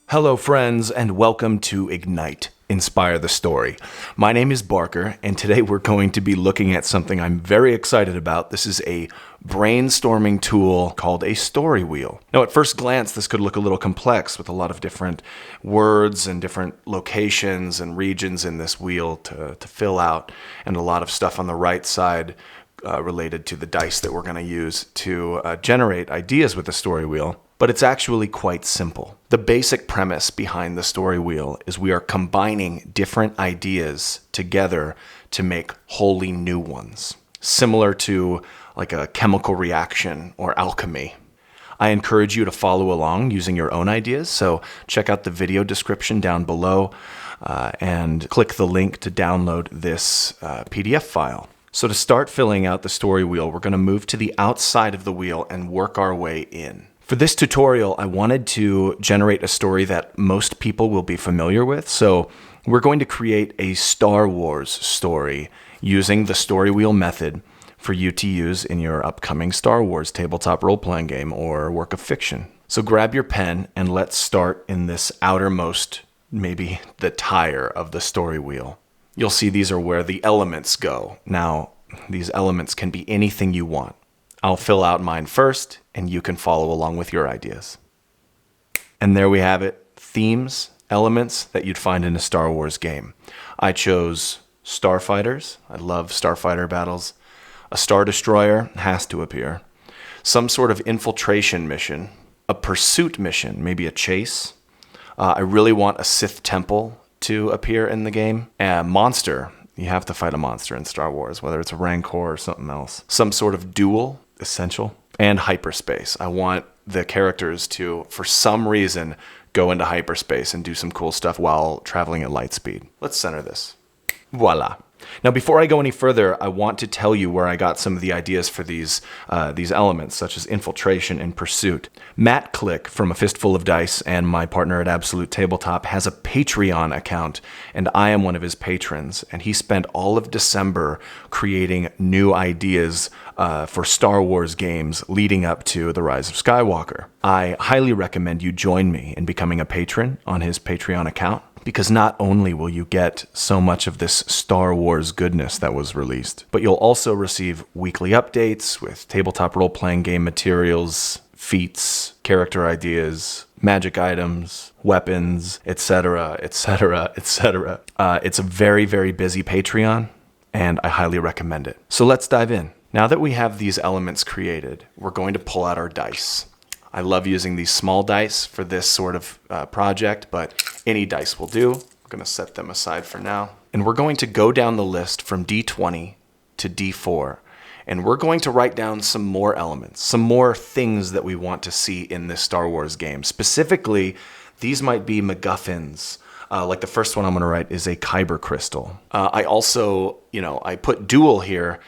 Hello, friends, and welcome to Ignite, Inspire the Story. My name is Barker, and today we're going to be looking at something I'm very excited about. This is a brainstorming tool called a story wheel. Now, at first glance, this could look a little complex with a lot of different words and different locations and regions in this wheel to fill out, and a lot of stuff on the right side related to the dice that we're going to use to generate ideas with the story wheel. But it's actually quite simple. The basic premise behind the story wheel is we are combining different ideas together to make wholly new ones, similar to like a chemical reaction or alchemy. I encourage you to follow along using your own ideas, so check out the video description down below and click the link to download this PDF file. So to start filling out the story wheel, we're going to move to the outside of the wheel and work our way in. For this tutorial, I wanted to generate a story that most people will be familiar with. So we're going to create a Star Wars story using the story wheel method for you to use in your upcoming Star Wars tabletop role-playing game or work of fiction. So grab your pen and let's start in this outermost, maybe the tire of the story wheel. You'll see these are where the elements go. Now, these elements can be anything you want. I'll fill out mine first, and you can follow along with your ideas. And there we have it, themes, elements that you'd find in a Star Wars game. I chose starfighters. I love starfighter battles. A Star Destroyer has to appear. Some sort of infiltration mission. A pursuit mission, maybe a chase. I really want a Sith temple to appear in the game. A monster. You have to fight a monster in Star Wars, whether it's a Rancor or something else. Some sort of duel, essential. And hyperspace. I want the characters to, for some reason, go into hyperspace and do some cool stuff while traveling at light speed. Let's center this. Voila. Now, before I go any further, I want to tell you where I got some of the ideas for these elements, such as infiltration and pursuit. Matt Click from A Fistful of Dice and my partner at Absolute Tabletop has a Patreon account, and I am one of his patrons. And he spent all of December creating new ideas for Star Wars games leading up to The Rise of Skywalker. I highly recommend you join me in becoming a patron on his Patreon account, because not only will you get so much of this Star Wars goodness that was released, but you'll also receive weekly updates with tabletop role-playing game materials, feats, character ideas, magic items, weapons, etc., etc., etc. It's a very, very busy Patreon, and I highly recommend it. So let's dive in. Now that we have these elements created, we're going to pull out our dice. I love using these small dice for this sort of project, but any dice will do. I'm going to set them aside for now. And we're going to go down the list from D20 to D4. And we're going to write down some more elements, some more things that we want to see in this Star Wars game. Specifically, these might be MacGuffins. Like the first one I'm going to write is a Kyber crystal. I also, I put duel here.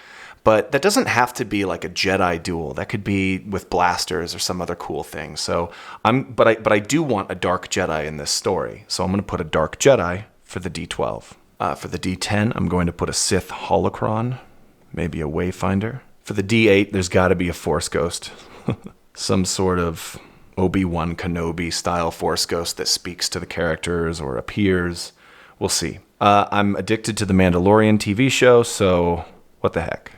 But that doesn't have to be like a Jedi duel. That could be with blasters or some other cool thing. So but I do want a dark Jedi in this story. So I'm going to put a dark Jedi for the D12. For the D10, I'm going to put a Sith holocron, maybe a Wayfinder. For the D8, there's got to be a Force Ghost. Some sort of Obi-Wan Kenobi style Force Ghost that speaks to the characters or appears. We'll see. I'm addicted to the Mandalorian TV show, so what the heck?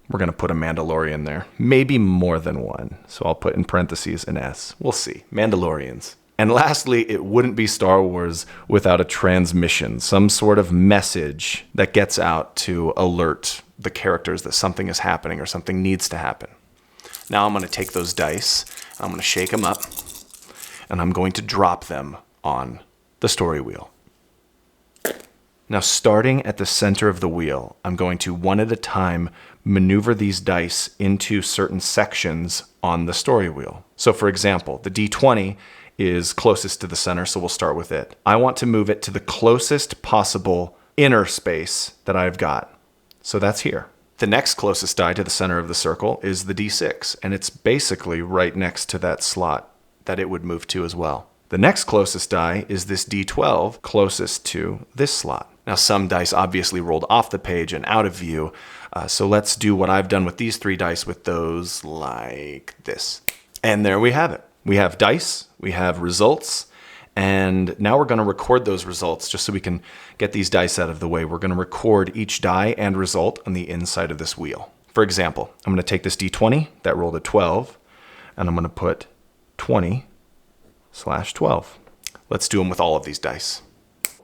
We're going to put a Mandalorian there. Maybe more than one. So I'll put in parentheses an S. We'll see. Mandalorians. And lastly, it wouldn't be Star Wars without a transmission. Some sort of message that gets out to alert the characters that something is happening or something needs to happen. Now I'm going to take those dice. I'm going to shake them up. And I'm going to drop them on the story wheel. Now, starting at the center of the wheel, I'm going to, one at a time, maneuver these dice into certain sections on the story wheel. So, for example, the D20 is closest to the center, so we'll start with it. I want to move it to the closest possible inner space that I've got. So that's here. The next closest die to the center of the circle is the D6, and it's basically right next to that slot that it would move to as well. The next closest die is this D12 closest to this slot. Now, some dice obviously rolled off the page and out of view, so let's do what I've done with these three dice with those like this. And there we have it. We have dice, we have results, And now we're going to record those results just so we can get these dice out of the way. We're going to record each die and result on the inside of this wheel. For example, I'm going to take this D20 that rolled a 12, and I'm going to put 20/12. Let's do them with all of these dice.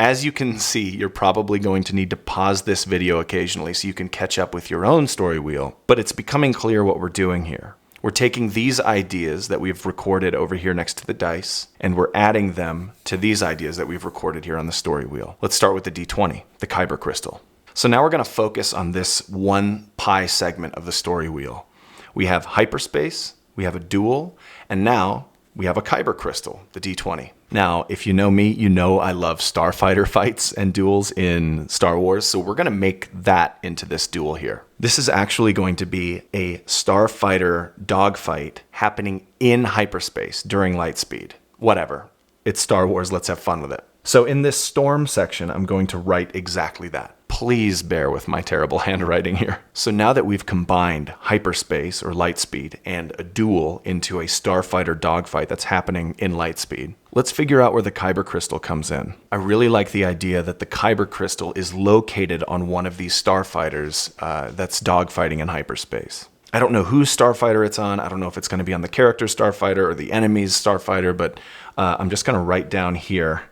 As you can see, you're probably going to need to pause this video occasionally so you can catch up with your own story wheel, but it's becoming clear what we're doing here. We're taking these ideas that we've recorded over here next to the dice, and we're adding them to these ideas that we've recorded here on the story wheel. Let's start with the D20, the Kyber crystal. So now we're going to focus on this one pie segment of the story wheel. We have hyperspace, we have a duel, and now we have a Kyber crystal, the D20. Now, if you know me, you know I love starfighter fights and duels in Star Wars, so we're going to make that into this duel here. This is actually going to be a starfighter dogfight happening in hyperspace during light speed. Whatever. It's Star Wars, let's have fun with it. So in this storm section, I'm going to write exactly that. Please bear with my terrible handwriting here. So now that we've combined hyperspace or light speed and a duel into a starfighter dogfight that's happening in light speed, let's figure out where the Kyber crystal comes in. I really like the idea that the Kyber crystal is located on one of these starfighters that's dogfighting in hyperspace. I don't know whose starfighter it's on. I don't know if it's going to be on the character's starfighter or the enemy's starfighter, but I'm just going to write down here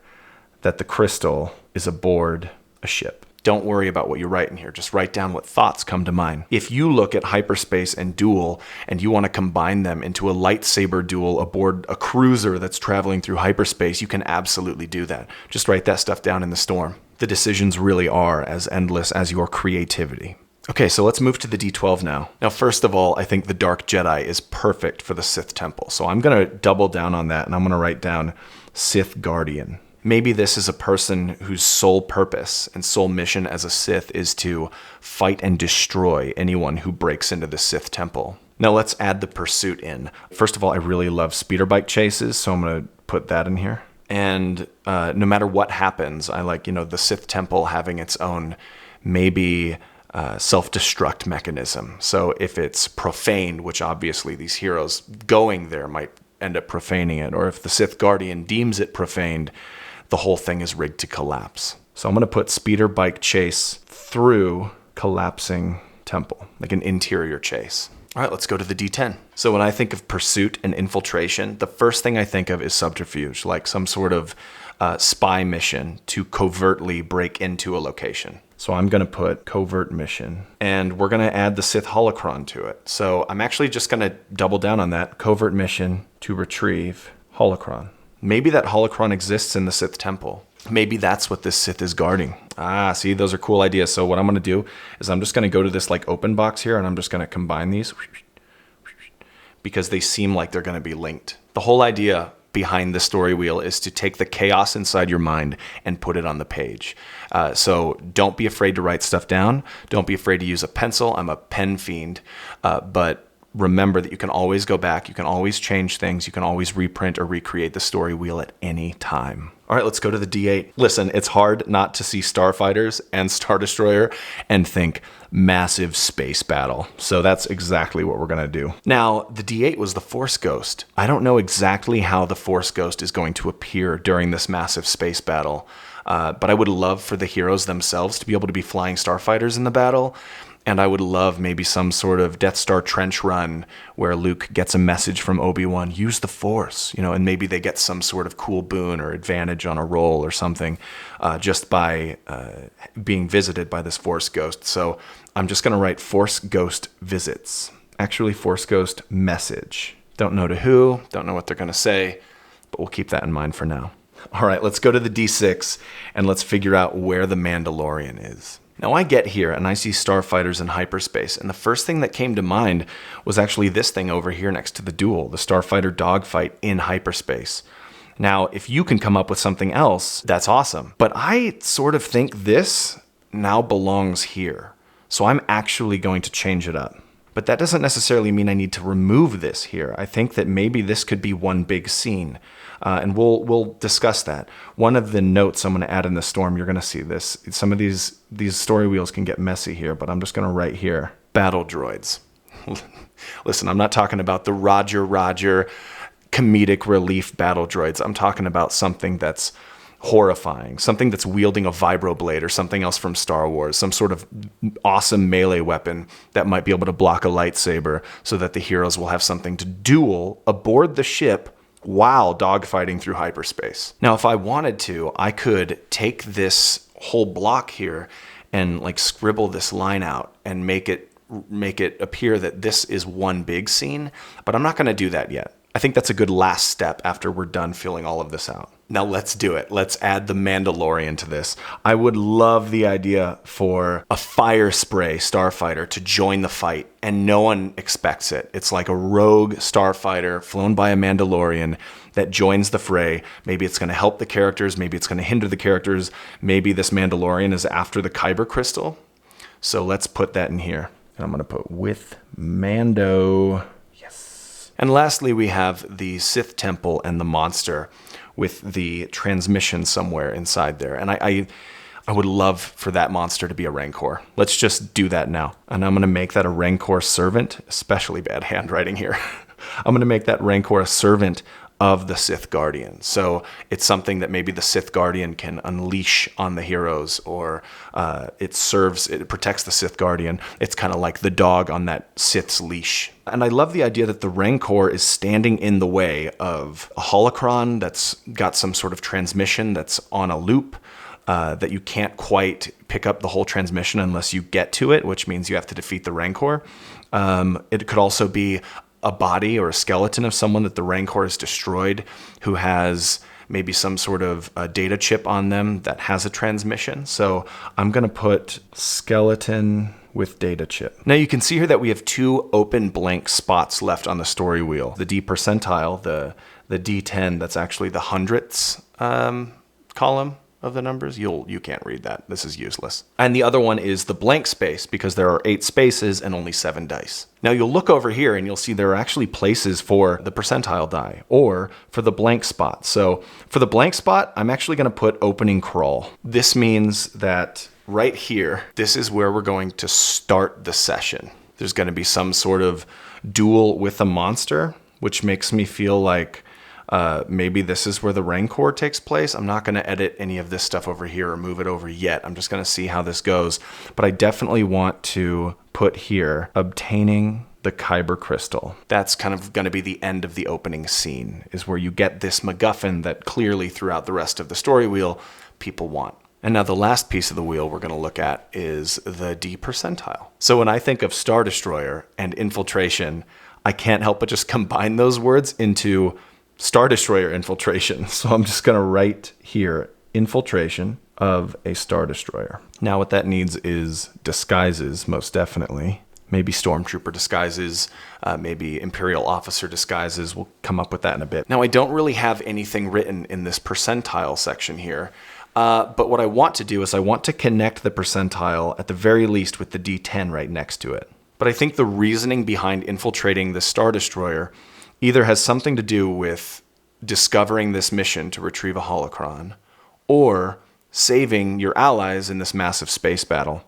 that the crystal is aboard a ship. Don't worry about what you write in here. Just write down what thoughts come to mind. If you look at hyperspace and duel and you want to combine them into a lightsaber duel aboard a cruiser that's traveling through hyperspace, you can absolutely do that. Just write that stuff down in the storm. The decisions really are as endless as your creativity. Okay, so let's move to the D12 now. Now, first of all, I think the Dark Jedi is perfect for the Sith Temple. So I'm going to double down on that and I'm going to write down Sith Guardian. Maybe this is a person whose sole purpose and sole mission as a Sith is to fight and destroy anyone who breaks into the Sith Temple. Now let's add the pursuit in. First of all, I really love speeder bike chases, so I'm going to put that in here. And no matter what happens, I like, the Sith Temple having its own maybe self-destruct mechanism. So if it's profaned, which obviously these heroes going there might end up profaning it, or if the Sith Guardian deems it profaned, the whole thing is rigged to collapse. So I'm going to put speeder bike chase through collapsing temple, like an interior chase. All right, let's go to the D10. So when I think of pursuit and infiltration, the first thing I think of is subterfuge, like some sort of spy mission to covertly break into a location. So I'm going to put covert mission, and we're going to add the Sith holocron to it. So I'm actually just going to double down on that. Covert mission to retrieve holocron. Maybe that holocron exists in the Sith Temple. Maybe that's what this Sith is guarding. See, those are cool ideas. So what I'm going to do is I'm just going to go to this open box here, and I'm just going to combine these because they seem like they're going to be linked. The whole idea behind the story wheel is to take the chaos inside your mind and put it on the page. So don't be afraid to write stuff down. Don't be afraid to use a pencil. I'm a pen fiend, but remember that you can always go back, you can always change things, you can always reprint or recreate the story wheel at any time. All right, let's go to the D8. Listen, it's hard not to see starfighters and Star Destroyer and think massive space battle. So that's exactly what we're going to do. Now, the D8 was the Force Ghost. I don't know exactly how the Force Ghost is going to appear during this massive space battle, but I would love for the heroes themselves to be able to be flying starfighters in the battle. And I would love maybe some sort of Death Star trench run where Luke gets a message from Obi-Wan, use the Force, and maybe they get some sort of cool boon or advantage on a roll or something just by being visited by this Force Ghost. So I'm just going to write Force Ghost visits. Actually, Force Ghost message. Don't know to who, don't know what they're going to say, but we'll keep that in mind for now. All right, let's go to the D6 and let's figure out where the Mandalorian is. Now I get here and I see starfighters in hyperspace, and the first thing that came to mind was actually this thing over here next to the duel, the starfighter dogfight in hyperspace. Now, if you can come up with something else, that's awesome. But I sort of think this now belongs here. So I'm actually going to change it up. But that doesn't necessarily mean I need to remove this here. I think that maybe this could be one big scene. And we'll discuss that. One of the notes I'm going to add in the storm, you're going to see this. Some of these story wheels can get messy here, but I'm just going to write here, battle droids. Listen, I'm not talking about the Roger comedic relief battle droids. I'm talking about something that's horrifying, something that's wielding a vibroblade or something else from Star Wars, some sort of awesome melee weapon that might be able to block a lightsaber so that the heroes will have something to duel aboard the ship while dogfighting through hyperspace. Now, if I wanted to, I could take this whole block here and like scribble this line out and make it appear that this is one big scene, but I'm not going to do that yet. I think that's a good last step after we're done filling all of this out. Now let's do it. Let's add the Mandalorian to this. I would love the idea for a fire spray starfighter to join the fight, and no one expects it. It's like a rogue starfighter flown by a Mandalorian that joins the fray. Maybe it's going to help the characters. Maybe it's going to hinder the characters. Maybe this Mandalorian is after the Kyber crystal. So let's put that in here. And I'm going to put with Mando. And lastly, we have the Sith Temple and the monster with the transmission somewhere inside there. And I would love for that monster to be a Rancor. Let's just do that now. And I'm going to make that a Rancor servant, especially bad handwriting here. I'm going to make that Rancor a servant of the Sith Guardian. So it's something that maybe the Sith Guardian can unleash on the heroes, or it protects the Sith Guardian. It's kind of like the dog on that Sith's leash. And I love the idea that the Rancor is standing in the way of a holocron that's got some sort of transmission that's on a loop, that you can't quite pick up the whole transmission unless you get to it, which means you have to defeat the Rancor. It could also be a body or a skeleton of someone that the Rancor has destroyed, who has maybe some sort of a data chip on them that has a transmission. So I'm going to put skeleton with data chip. Now you can see here that we have 2 open blank spots left on the story wheel. The D percentile, the D10, that's actually the hundredths column of the numbers. You can't read that. This is useless. And the other one is the blank space, because there are 8 spaces and only 7 dice. Now you'll look over here and you'll see there are actually places for the percentile die or for the blank spot. So for the blank spot, I'm actually going to put opening crawl. This means that right here, this is where we're going to start the session. There's going to be some sort of duel with a monster, which makes me feel like maybe this is where the Rancor takes place. I'm not going to edit any of this stuff over here or move it over yet. I'm just going to see how this goes. But I definitely want to put here, obtaining the Kyber crystal. That's kind of going to be the end of the opening scene, is where you get this MacGuffin that clearly throughout the rest of the story wheel people want. And now the last piece of the wheel we're going to look at is the D percentile. So when I think of Star Destroyer and infiltration, I can't help but just combine those words into Star Destroyer infiltration. So I'm just going to write here, infiltration of a Star Destroyer. Now what that needs is disguises, most definitely. Maybe Stormtrooper disguises, maybe Imperial Officer disguises. We'll come up with that in a bit. Now I don't really have anything written in this percentile section here. But what I want to do is I want to connect the percentile at the very least with the D10 right next to it. But I think the reasoning behind infiltrating the Star Destroyer either has something to do with discovering this mission to retrieve a holocron, or saving your allies in this massive space battle.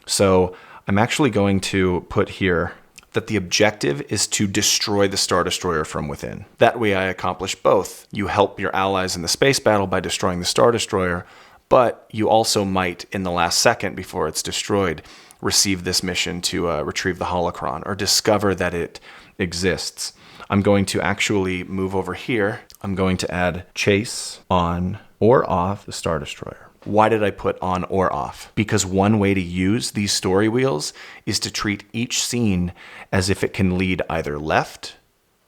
So I'm actually going to put here that the objective is to destroy the Star Destroyer from within. That way I accomplish both. You help your allies in the space battle by destroying the Star Destroyer, but you also might, in the last second before it's destroyed, receive this mission to retrieve the holocron or discover that it exists. I'm going to actually move over here. I'm going to add chase on or off the Star Destroyer. Why did I put on or off? Because one way to use these story wheels is to treat each scene as if it can lead either left,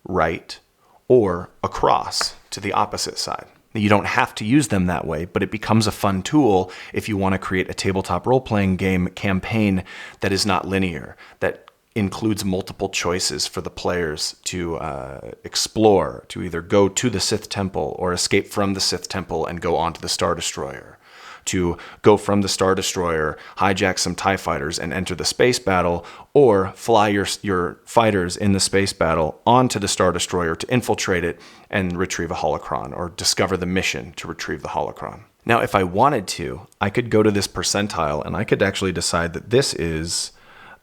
right, or across to the opposite side. You don't have to use them that way, but it becomes a fun tool if you want to create a tabletop role-playing game campaign that is not linear, that includes multiple choices for the players to explore, to either go to the Sith Temple or escape from the Sith Temple and go onto the Star Destroyer, to go from the Star Destroyer, hijack some TIE fighters and enter the space battle, or fly your fighters in the space battle onto the Star Destroyer to infiltrate it and retrieve a holocron, or discover the mission to retrieve the holocron. Now, if I wanted to, I could go to this percentile and I could actually decide that this is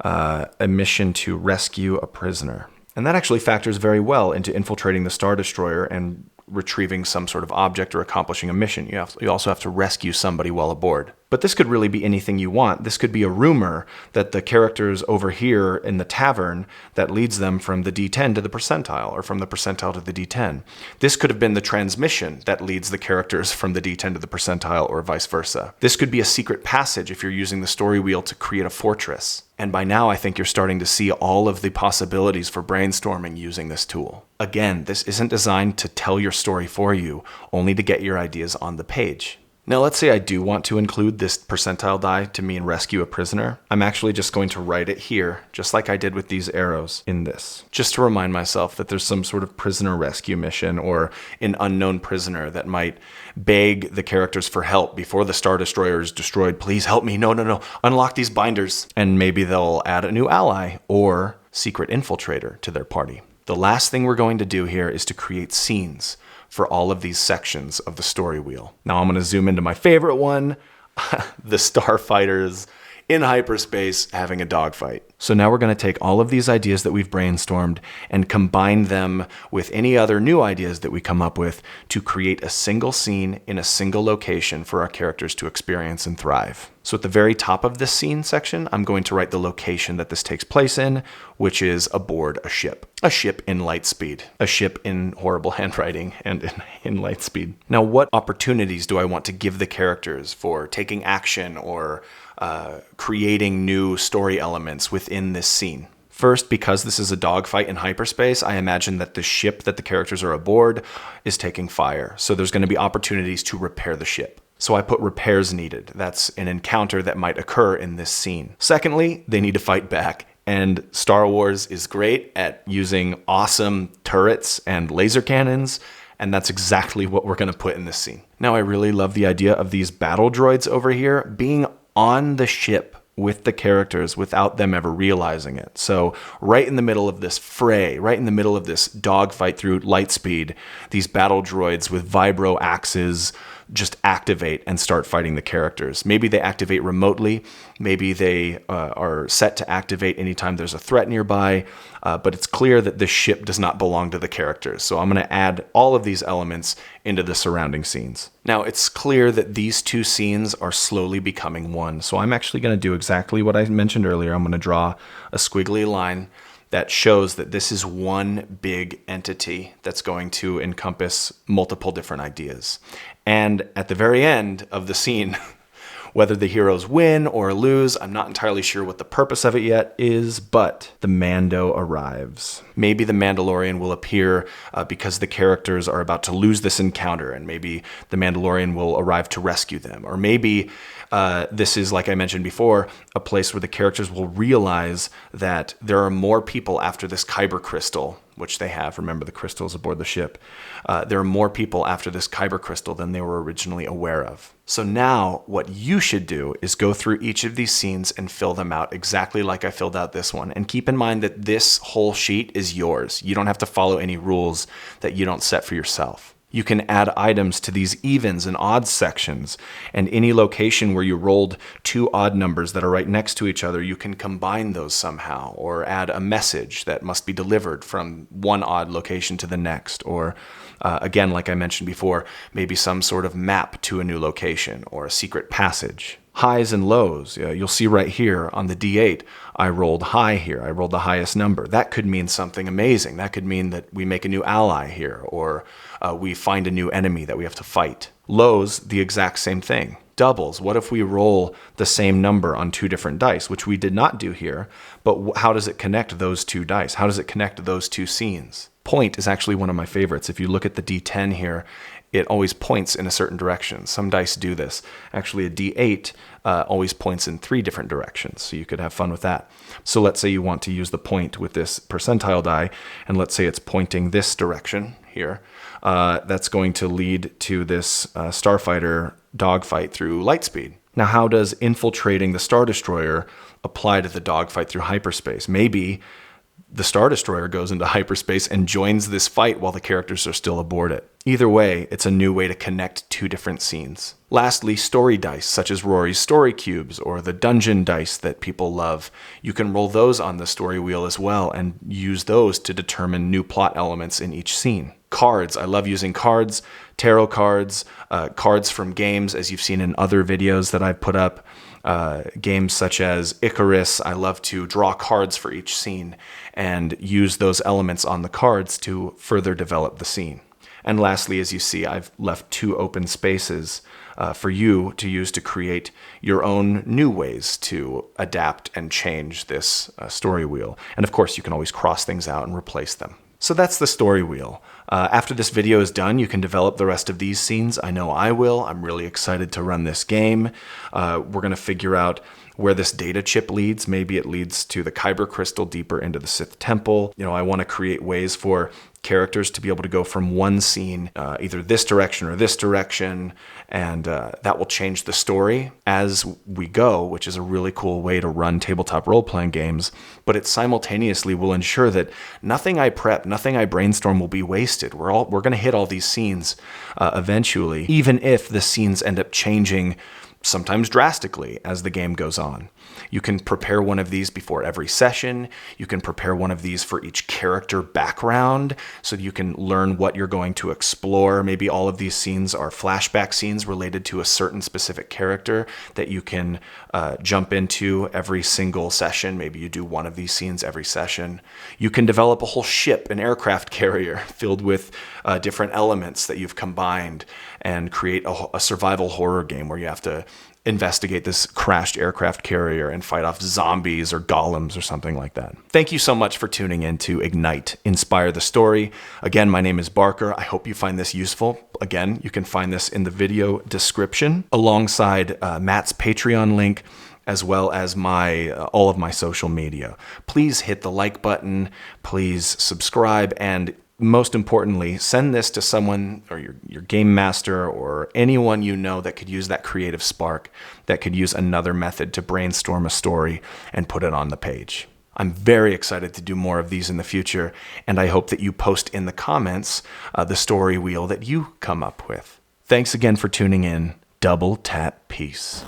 a mission to rescue a prisoner. And that actually factors very well into infiltrating the Star Destroyer and retrieving some sort of object or accomplishing a mission. You also have to rescue somebody while aboard. But this could really be anything you want. This could be a rumor that the characters over here in the tavern that leads them from the D10 to the percentile, or from the percentile to the D10. This could have been the transmission that leads the characters from the D10 to the percentile, or vice versa. This could be a secret passage if you're using the story wheel to create a fortress. And by now, I think you're starting to see all of the possibilities for brainstorming using this tool. Again, this isn't designed to tell your story for you, only to get your ideas on the page. Now, let's say I do want to include this percentile die to mean rescue a prisoner. I'm actually just going to write it here, just like I did with these arrows in this, just to remind myself that there's some sort of prisoner rescue mission or an unknown prisoner that might beg the characters for help before the Star Destroyer is destroyed. Please help me. No. Unlock these binders. And maybe they'll add a new ally or secret infiltrator to their party. The last thing we're going to do here is to create scenes for all of these sections of the story wheel. Now I'm going to zoom into my favorite one, the starfighters in hyperspace having a dogfight. So now we're going to take all of these ideas that we've brainstormed and combine them with any other new ideas that we come up with to create a single scene in a single location for our characters to experience and thrive. So at the very top of this scene section, I'm going to write the location that this takes place in, which is aboard a ship. A ship in light speed. A ship in horrible handwriting and in light speed. Now, what opportunities do I want to give the characters for taking action or creating new story elements within this scene? First, because this is a dogfight in hyperspace, I imagine that the ship that the characters are aboard is taking fire. So there's going to be opportunities to repair the ship. So I put repairs needed. That's an encounter that might occur in this scene. Secondly, they need to fight back. And Star Wars is great at using awesome turrets and laser cannons, and that's exactly what we're going to put in this scene. Now, I really love the idea of these battle droids over here being on the ship with the characters without them ever realizing it. So right in the middle of this fray, right in the middle of this dogfight through light speed, these battle droids with vibro axes just activate and start fighting the characters. Maybe they activate remotely. Maybe they are set to activate anytime there's a threat nearby. But it's clear that this ship does not belong to the characters. So I'm going to add all of these elements into the surrounding scenes. Now, it's clear that these two scenes are slowly becoming one. So I'm actually going to do exactly what I mentioned earlier. I'm going to draw a squiggly line that shows that this is one big entity that's going to encompass multiple different ideas. And at the very end of the scene, whether the heroes win or lose, I'm not entirely sure what the purpose of it yet is, but the Mando arrives. Maybe the Mandalorian will appear because the characters are about to lose this encounter, and maybe the Mandalorian will arrive to rescue them. Or maybe this is, like I mentioned before, a place where the characters will realize that there are more people after this Kyber crystal, which they have. Remember, the crystals aboard the ship. There are more people after this Kyber crystal than they were originally aware of. So now what you should do is go through each of these scenes and fill them out exactly like I filled out this one. And keep in mind that this whole sheet is yours. You don't have to follow any rules that you don't set for yourself. You can add items to these evens and odds sections, and any location where you rolled two odd numbers that are right next to each other, you can combine those somehow, or add a message that must be delivered from one odd location to the next, or again, like I mentioned before, maybe some sort of map to a new location, or a secret passage. Highs and lows, you'll see right here on the D8, I rolled high here. I rolled the highest number. That could mean something amazing. That could mean that we make a new ally here, or we find a new enemy that we have to fight. Lows, the exact same thing. Doubles, what if we roll the same number on two different dice, which we did not do here, but how does it connect those two dice? How does it connect those two scenes? Point is actually one of my favorites. If you look at the D10 here, it always points in a certain direction. Some dice do this. Actually, a D8 always points in 3 different directions, so you could have fun with that. So let's say you want to use the point with this percentile die, and let's say it's pointing this direction here. That's going to lead to this starfighter dogfight through lightspeed. Now, how does infiltrating the Star Destroyer apply to the dogfight through hyperspace? Maybe the Star Destroyer goes into hyperspace and joins this fight while the characters are still aboard it. Either way, it's a new way to connect two different scenes. Lastly, story dice, such as Rory's story cubes or the dungeon dice that people love. You can roll those on the story wheel as well and use those to determine new plot elements in each scene. Cards. I love using cards, tarot cards, cards from games, as you've seen in other videos that I've put up. Games such as Icarus, I love to draw cards for each scene and use those elements on the cards to further develop the scene. And lastly, as you see, I've left 2 open spaces for you to use to create your own new ways to adapt and change this story wheel. And of course, you can always cross things out and replace them. So that's the story wheel. After this video is done, you can develop the rest of these scenes. I know I will. I'm really excited to run this game. We're going to figure out where this data chip leads. Maybe it leads to the Kyber crystal deeper into the Sith temple. I want to create ways for characters to be able to go from one scene, either this direction or this direction, and that will change the story as we go, which is a really cool way to run tabletop role-playing games, but it simultaneously will ensure that nothing I prep, nothing I brainstorm will be wasted. We're going to hit all these scenes eventually, even if the scenes end up changing sometimes drastically as the game goes on. You can prepare one of these before every session. You can prepare one of these for each character background so that you can learn what you're going to explore. Maybe all of these scenes are flashback scenes related to a certain specific character that you can jump into every single session. Maybe you do one of these scenes every session. You can develop a whole ship, an aircraft carrier filled with different elements that you've combined and create a survival horror game where you have to investigate this crashed aircraft carrier and fight off zombies or golems or something like that. Thank you so much for tuning in to Ignite, Inspire the Story. Again, my name is Barker. I hope you find this useful. Again, you can find this in the video description alongside Matt's Patreon link, as well as all of my social media. Please hit the like button, please subscribe, and most importantly, send this to someone or your game master or anyone you know that could use that creative spark, that could use another method to brainstorm a story and put it on the page. I'm very excited to do more of these in the future, and I hope that you post in the comments the story wheel that you come up with. Thanks again for tuning in. Double tap peace.